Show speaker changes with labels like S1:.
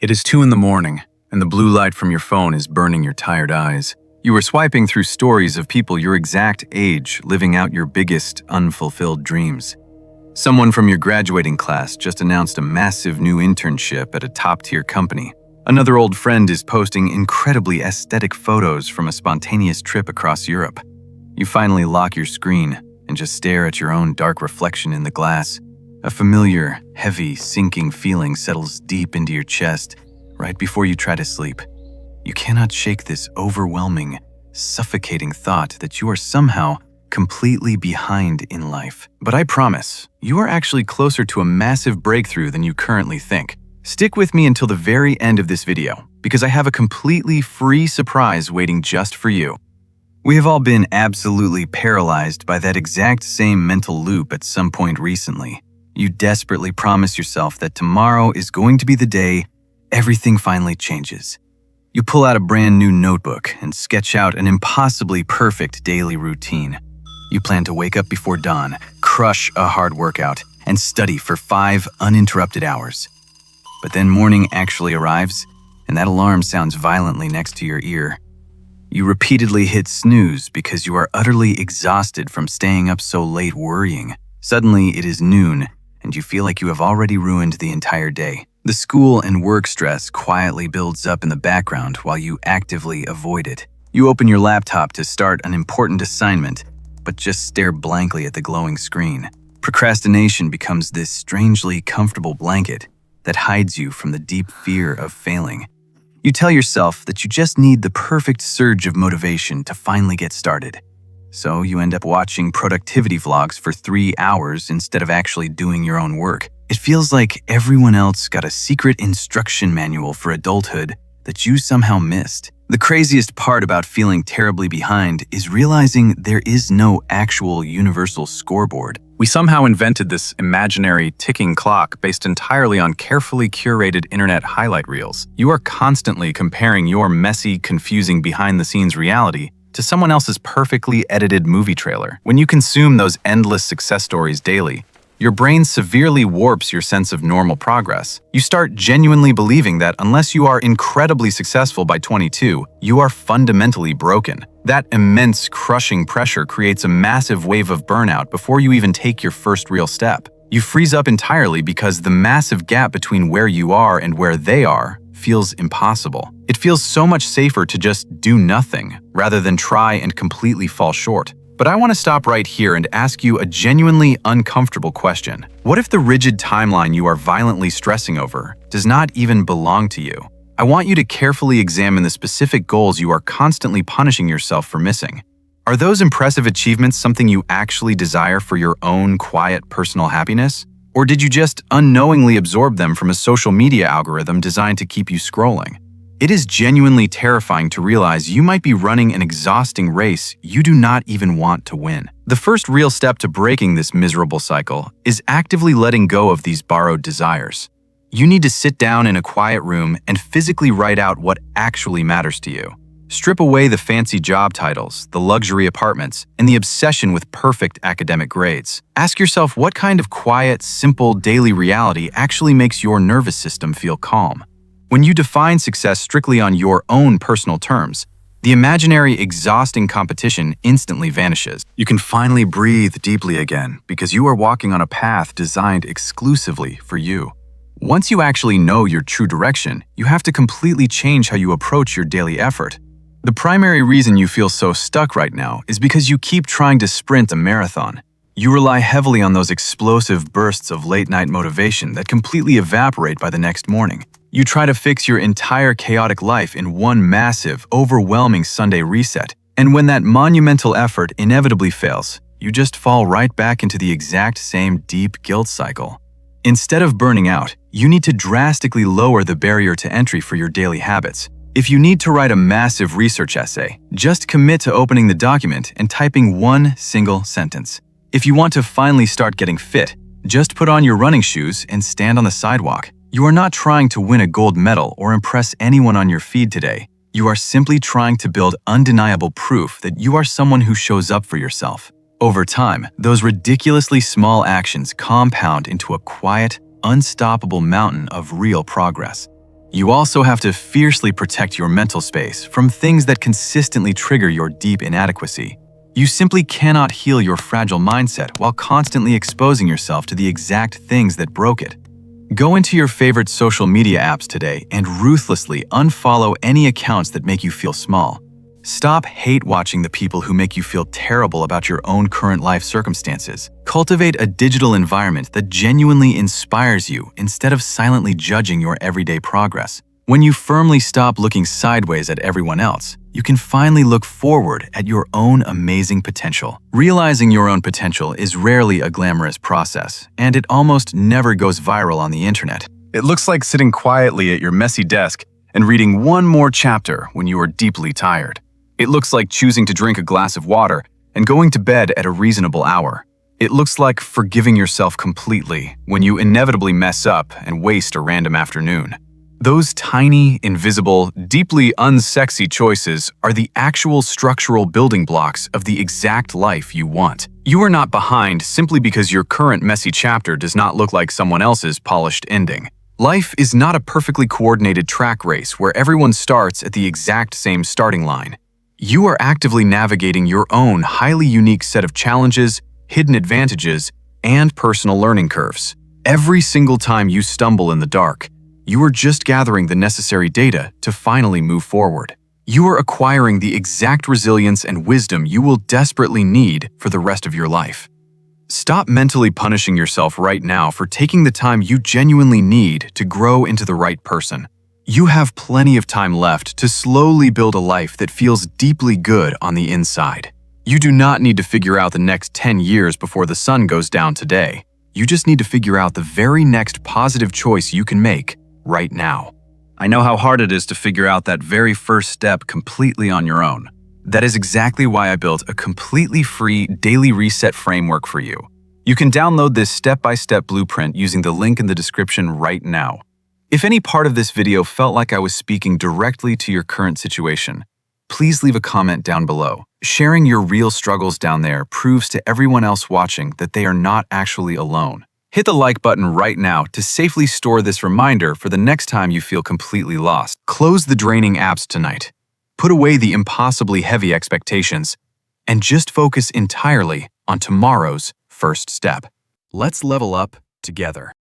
S1: It is 2 in the morning, and the blue light from your phone is burning your tired eyes. You are swiping through stories of people your exact age living out your biggest unfulfilled dreams. Someone from your graduating class just announced a massive new internship at a top-tier company. Another old friend is posting incredibly aesthetic photos from a spontaneous trip across Europe. You finally lock your screen and just stare at your own dark reflection in the glass. A familiar, heavy, sinking feeling settles deep into your chest right before you try to sleep. You cannot shake this overwhelming, suffocating thought that you are somehow completely behind in life. But I promise, you are actually closer to a massive breakthrough than you currently think. Stick with me until the very end of this video, because I have a completely free surprise waiting just for you. We have all been absolutely paralyzed by that exact same mental loop at some point recently. You desperately promise yourself that tomorrow is going to be the day everything finally changes. You pull out a brand new notebook and sketch out an impossibly perfect daily routine. You plan to wake up before dawn, crush a hard workout, and study for 5 uninterrupted hours. But then morning actually arrives, and that alarm sounds violently next to your ear. You repeatedly hit snooze because you are utterly exhausted from staying up so late worrying. Suddenly, it is noon, and you feel like you have already ruined the entire day. The school and work stress quietly builds up in the background while you actively avoid it. You open your laptop to start an important assignment, but just stare blankly at the glowing screen. Procrastination becomes this strangely comfortable blanket that hides you from the deep fear of failing. You tell yourself that you just need the perfect surge of motivation to finally get started. So you end up watching productivity vlogs for 3 hours instead of actually doing your own work. It feels like everyone else got a secret instruction manual for adulthood that you somehow missed. The craziest part about feeling terribly behind is realizing there is no actual universal scoreboard.
S2: We somehow invented this imaginary ticking clock based entirely on carefully curated internet highlight reels. You are constantly comparing your messy, confusing behind-the-scenes reality to someone else's perfectly edited movie trailer. When you consume those endless success stories daily, your brain severely warps your sense of normal progress. You start genuinely believing that unless you are incredibly successful by 22, you are fundamentally broken. That immense, crushing pressure creates a massive wave of burnout before you even take your first real step. You freeze up entirely because the massive gap between where you are and where they are feels impossible. It feels so much safer to just do nothing rather than try and completely fall short. But I want to stop right here and ask you a genuinely uncomfortable question. What if the rigid timeline you are violently stressing over does not even belong to you? I want you to carefully examine the specific goals you are constantly punishing yourself for missing. Are those impressive achievements something you actually desire for your own quiet personal happiness? Or did you just unknowingly absorb them from a social media algorithm designed to keep you scrolling? It is genuinely terrifying to realize you might be running an exhausting race you do not even want to win. The first real step to breaking this miserable cycle is actively letting go of these borrowed desires. You need to sit down in a quiet room and physically write out what actually matters to you. Strip away the fancy job titles, the luxury apartments, and the obsession with perfect academic grades. Ask yourself what kind of quiet, simple daily reality actually makes your nervous system feel calm. When you define success strictly on your own personal terms, the imaginary, exhausting competition instantly vanishes. You can finally breathe deeply again because you are walking on a path designed exclusively for you. Once you actually know your true direction, you have to completely change how you approach your daily effort. The primary reason you feel so stuck right now is because you keep trying to sprint a marathon. You rely heavily on those explosive bursts of late-night motivation that completely evaporate by the next morning. You try to fix your entire chaotic life in one massive, overwhelming Sunday reset, and when that monumental effort inevitably fails, you just fall right back into the exact same deep guilt cycle. Instead of burning out, you need to drastically lower the barrier to entry for your daily habits. If you need to write a massive research essay, just commit to opening the document and typing one single sentence. If you want to finally start getting fit, just put on your running shoes and stand on the sidewalk. You are not trying to win a gold medal or impress anyone on your feed today. You are simply trying to build undeniable proof that you are someone who shows up for yourself. Over time, those ridiculously small actions compound into a quiet, unstoppable mountain of real progress.
S1: You also have to fiercely protect your mental space from things that consistently trigger your deep inadequacy. You simply cannot heal your fragile mindset while constantly exposing yourself to the exact things that broke it. Go into your favorite social media apps today and ruthlessly unfollow any accounts that make you feel small. Stop hate-watching the people who make you feel terrible about your own current life circumstances. Cultivate a digital environment that genuinely inspires you instead of silently judging your everyday progress. When you firmly stop looking sideways at everyone else, you can finally look forward at your own amazing potential. Realizing your own potential is rarely a glamorous process, and it almost never goes viral on the internet.
S2: It looks like sitting quietly at your messy desk and reading one more chapter when you are deeply tired. It looks like choosing to drink a glass of water and going to bed at a reasonable hour. It looks like forgiving yourself completely when you inevitably mess up and waste a random afternoon. Those tiny, invisible, deeply unsexy choices are the actual structural building blocks of the exact life you want. You are not behind simply because your current messy chapter does not look like someone else's polished ending. Life is not a perfectly coordinated track race where everyone starts at the exact same starting line. You are actively navigating your own highly unique set of challenges, hidden advantages, and personal learning curves. Every single time you stumble in the dark, you are just gathering the necessary data to finally move forward. You are acquiring the exact resilience and wisdom you will desperately need for the rest of your life. Stop mentally punishing yourself right now for taking the time you genuinely need to grow into the right person. You have plenty of time left to slowly build a life that feels deeply good on the inside. You do not need to figure out the next 10 years before the sun goes down today. You just need to figure out the very next positive choice you can make right now. I know how hard it is to figure out that very first step completely on your own. That is exactly why I built a completely free daily reset framework for you. You can download this step-by-step blueprint using the link in the description right now. If any part of this video felt like I was speaking directly to your current situation, please leave a comment down below. Sharing your real struggles down there proves to everyone else watching that they are not actually alone. Hit the like button right now to safely store this reminder for the next time you feel completely lost. Close the draining apps tonight. Put away the impossibly heavy expectations, and just focus entirely on tomorrow's first step. Let's level up together.